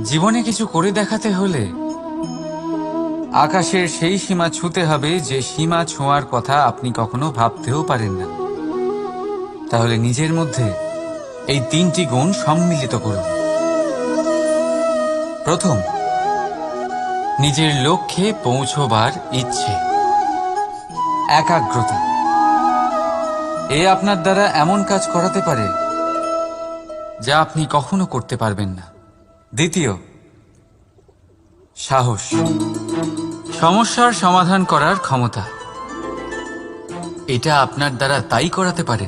জীবনে কিছু করে দেখাতে হলে আকাশের সেই সীমা ছুঁতে হবে যে সীমা ছোঁয়ার কথা আপনি কখনো ভাবতেও পারেন না। তাহলে নিজের মধ্যে এই তিনটি গুণ সম্মিলিত করুন। প্রথম, নিজের লক্ষ্যে পৌঁছবার ইচ্ছে, একাগ্রতা। এ আপনার দ্বারা এমন কাজ করাতে পারে যা আপনি কখনো করতে পারবেন না। দ্বিতীয়, সাহস, সমস্যার সমাধান করার ক্ষমতা। এটা আপনার দ্বারা তাই করাতে পারে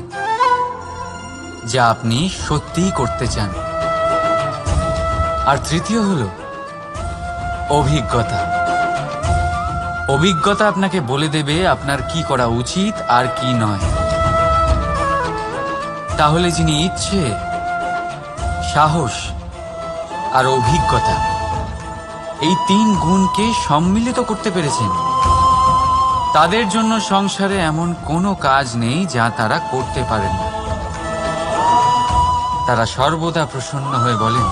যা আপনি সত্যিই করতে চান। আর তৃতীয় হলো অভিজ্ঞতা। অভিজ্ঞতা আপনাকে বলে দেবে আপনার কি করা উচিত আর কি নয়। তাহলে যিনি ইচ্ছে, সাহস আর অভিজ্ঞতা এই তিন গুণকে সম্মিলিত করতে পেরেছেন, তাদের জন্য সংসারে এমন কোনো কাজ নেই যা তারা করতে পারেন না। তারা সর্বদা প্রসন্ন হয়ে বলেন,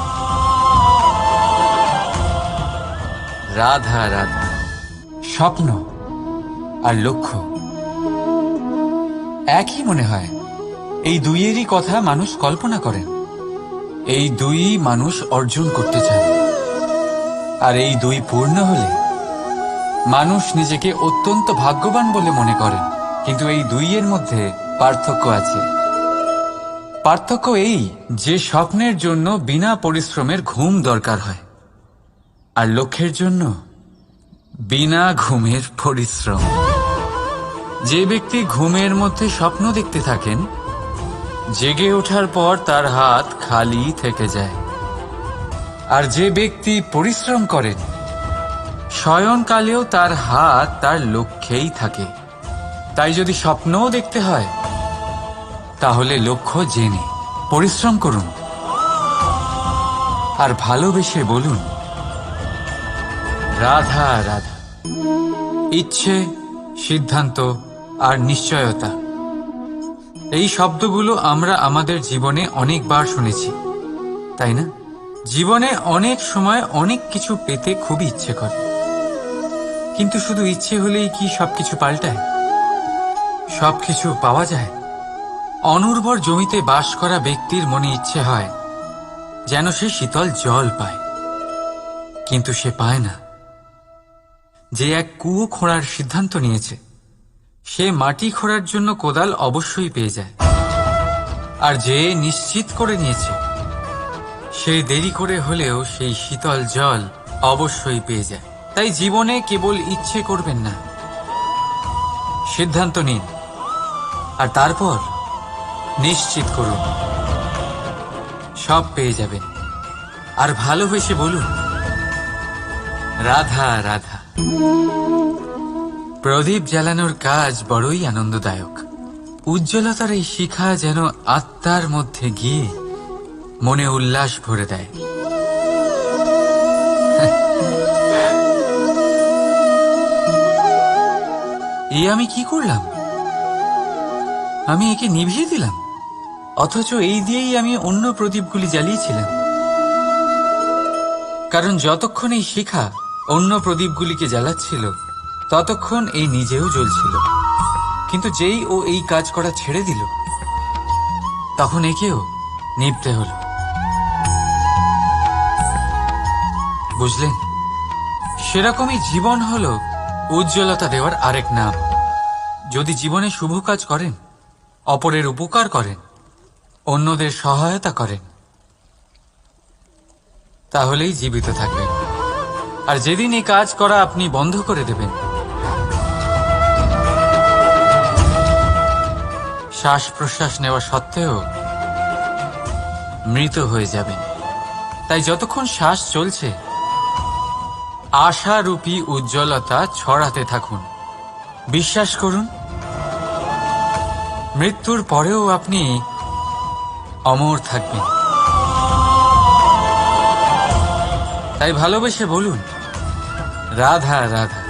রাধা রাধা। স্বপ্ন আর লক্ষ্য একই মনে হয়। এই দুইয়েরই কথা মানুষ কল্পনা করেন। এই দুই মানুষ অর্জন করতে চান। আর এই দুই পূর্ণ হলে মানুষ নিজেকে অত্যন্ত ভাগ্যবান বলে মনে করেন। কিন্তু এই দুইয়ের মধ্যে পার্থক্য আছে। পার্থক্য এই যে স্বপ্নের জন্য বিনা পরিশ্রমের ঘুম দরকার হয়, আর লক্ষ্যের জন্য বিনা ঘুমের পরিশ্রম। যে ব্যক্তি ঘুমের মধ্যে স্বপ্ন দেখতে থাকেন, জেগে ওঠার পর তার হাত খালি থেকে যায়। আর যে ব্যক্তি পরিশ্রম করেন, শয়নকালেও তার হাত তার লক্ষ্যেই থাকে। তাই যদি স্বপ্নও দেখতে হয়, তাহলে লক্ষ্য জেনে পরিশ্রম করুন আর ভালোবেসে বলুন, রাধা রাধা। ইচ্ছে, সিদ্ধান্ত আর নিশ্চয়তা, এই শব্দগুলো আমরা আমাদের জীবনে অনেকবার শুনেছি, তাই না? জীবনে অনেক সময় অনেক কিছু পেতে খুবই ইচ্ছে করে, কিন্তু শুধু ইচ্ছে হলেই কি সবকিছু পাল্টায়? সবকিছু পাওয়া যায়? অনুর্বর জমিতে বাস করা ব্যক্তির মনে ইচ্ছে হয় যেন সে শীতল জল পায়, কিন্তু সে পায় না। যে এক কুয়ো খোঁড়ার সিদ্ধান্ত নিয়েছে, সে মাটি খোঁড়ার জন্য কোদাল অবশ্যই পেয়ে যায়। আর যে নিশ্চিত করে নিয়েছে, সে দেরি করে হলেও সেই শীতল জল অবশ্যই পেয়ে যায়। তাই জীবনে কেবল ইচ্ছে করবেন না, সিদ্ধান্ত নিন আর তারপর নিশ্চিত করুন, সব পেয়ে যাবেন। আর ভালোবেসে বলুন, রাধা রাধা। প্রদীপ জ্বালানোর কাজ বড়ই আনন্দদায়ক। উজ্জ্বলতার এই শিখা যেন আত্মার মধ্যে গিয়ে মনে উল্লাস ভরে দেয়। এ আমি কি করলাম? আমি একে নিভিয়ে দিলাম, অথচ এই দিয়েই আমি অন্য প্রদীপগুলি জ্বালিয়েছিলাম। কারণ যতক্ষণ এই শিখা অন্য প্রদীপগুলিকে জ্বালাচ্ছিল, ততক্ষণ এই নিজেও জ্বলছিল। কিন্তু যেই ও এই কাজ করা ছেড়ে দিল, তখন একেও নিভতে হলো। বুঝলেন? সেরকমই জীবন হলো উজ্জ্বলতা দেওয়ার আরেক নাম। যদি জীবনে শুভ কাজ করেন, অপরের উপকার করেন, অন্যদের সহায়তা করেন, তাহলেই জীবিত থাকবেন। আর যেদিন এই কাজ করা আপনি বন্ধ করে দেবেন, শ্বাস প্রশ্বাস নেওয়া সত্ত্বেও মৃত হয়ে যাবেন। তাই যতক্ষণ শ্বাস চলছে, আশারূপী উজ্জ্বলতা ছড়াতে থাকুন। বিশ্বাস করুন, মৃত্যুর পরেও আপনি অমর থাকবেন। তাই ভালোবেসে বলুন, রাধা রাধা।